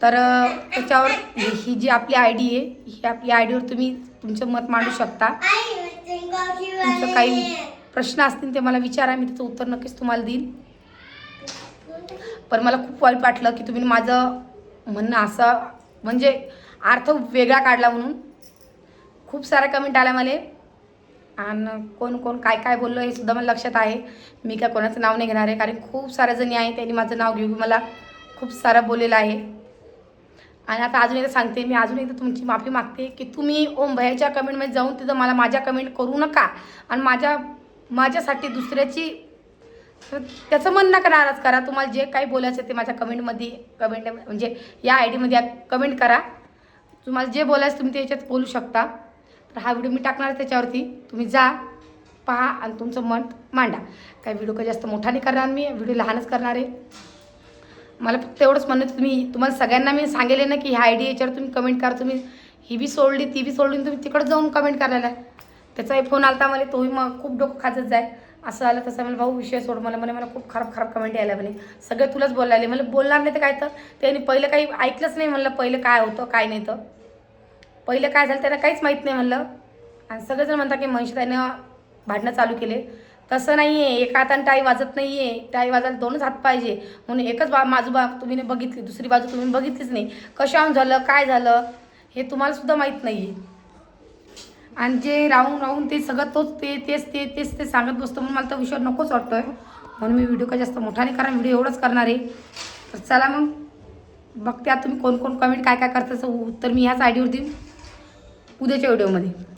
तर त्याच्यावर ही जी आपली आय डी आहे, ही आपली आय डीवर तुम्ही तुमचं मत मांडू शकता. तुमचं काही प्रश्न असतील ते मला विचारा, मी त्याचं उत्तर नक्कीच तुम्हाला देईन. पण मला खूप वाईट वाटलं की तुम्ही माझं म्हणणं असं म्हणजे अर्थ वेगळा काढला म्हणून. खूप साऱ्या कमेंट आल्या मला आणि कोण कोण काय काय बोललं हे सुद्धा मला लक्षात आहे. मी काय कोणाचं नाव नाही घेणार आहे, कारण खूप साऱ्या जणी आहे त्यांनी माझं नाव घेऊन मला खूप सारं बोललेलं आहे. आणि आता अजून एकदा सांगते, मी अजून एकदा तुमची माफी मागते की तुम्ही ओम भैयाच्या कमेंटमध्ये जाऊन तिथं मला माझ्या कमेंट करू नका आणि माझ्यासाठी दुसऱ्याची त्याचं मन नका नाराज करा. तुम्हाला जे काही बोलायचं ते माझ्या कमेंट म्हणजे या आय डीमध्ये कमेंट करा. तुम्हाला जे बोलायचं तुम्ही त्याच्यात बोलू शकता. तर हा व्हिडिओ मी टाकणार आहे त्याच्यावरती, तुम्ही जा पहा आणि तुमचं मत मांडा. काही व्हिडिओ काही जास्त मोठा नाही करणार, मी व्हिडिओ लहानच करणार आहे. मला फक्त एवढंच म्हणणं, तुम्हाला सगळ्यांना मी सांगेले ना की ह्या आय डी याच्यावर तुम्ही कमेंट करा. तुम्ही ही बी सोडली ती बी सोडली, तुम्ही तिकडं जाऊन कमेंट करायला. त्याचाही फोन आला मला, तोही मग खूप डोकं खाजत जाय. असं आलं तसं मला, भाऊ विषय सोड, मला खूप खराब कमेंट यायला म्हणे, सगळे तुलाच बोलायला. मला बोलणार नाही तर काय, तर त्यांनी पहिलं काही ऐकलंच नाही. म्हणलं पहिलं काय होतं काय नाही, तर पहिलं काय झालं त्यांना काहीच माहीत नाही म्हणलं. आणि सगळेजण म्हणतात की मनषाताईनं भांडणं चालू केले. तसं नाही आहे, एका हाताने टाळी वाजत नाही आहे. टाळी वाजायला दोनच हात पाहिजे. म्हणून एकच माझी तुम्ही बघितली, दुसरी बाजू तुम्ही बघितलीच नाही. कशाहून झालं काय झालं हे तुम्हाला सुद्धा माहीत नाही आहे. आणि जे राहून ते सगळं तेच सांगत बसतो, म्हणून मला तो विषय नकोच वाटतोय. म्हणून मी व्हिडिओ काय जास्त मोठा नाही करणार, व्हिडिओ एवढंच करणार आहे. तर चला मग बघते आता तुम्ही कोण कोण कमेंट काय काय करताचं उत्तर मी ह्याच आय डीवर देईन उद्याच्या व्हिडिओमध्ये.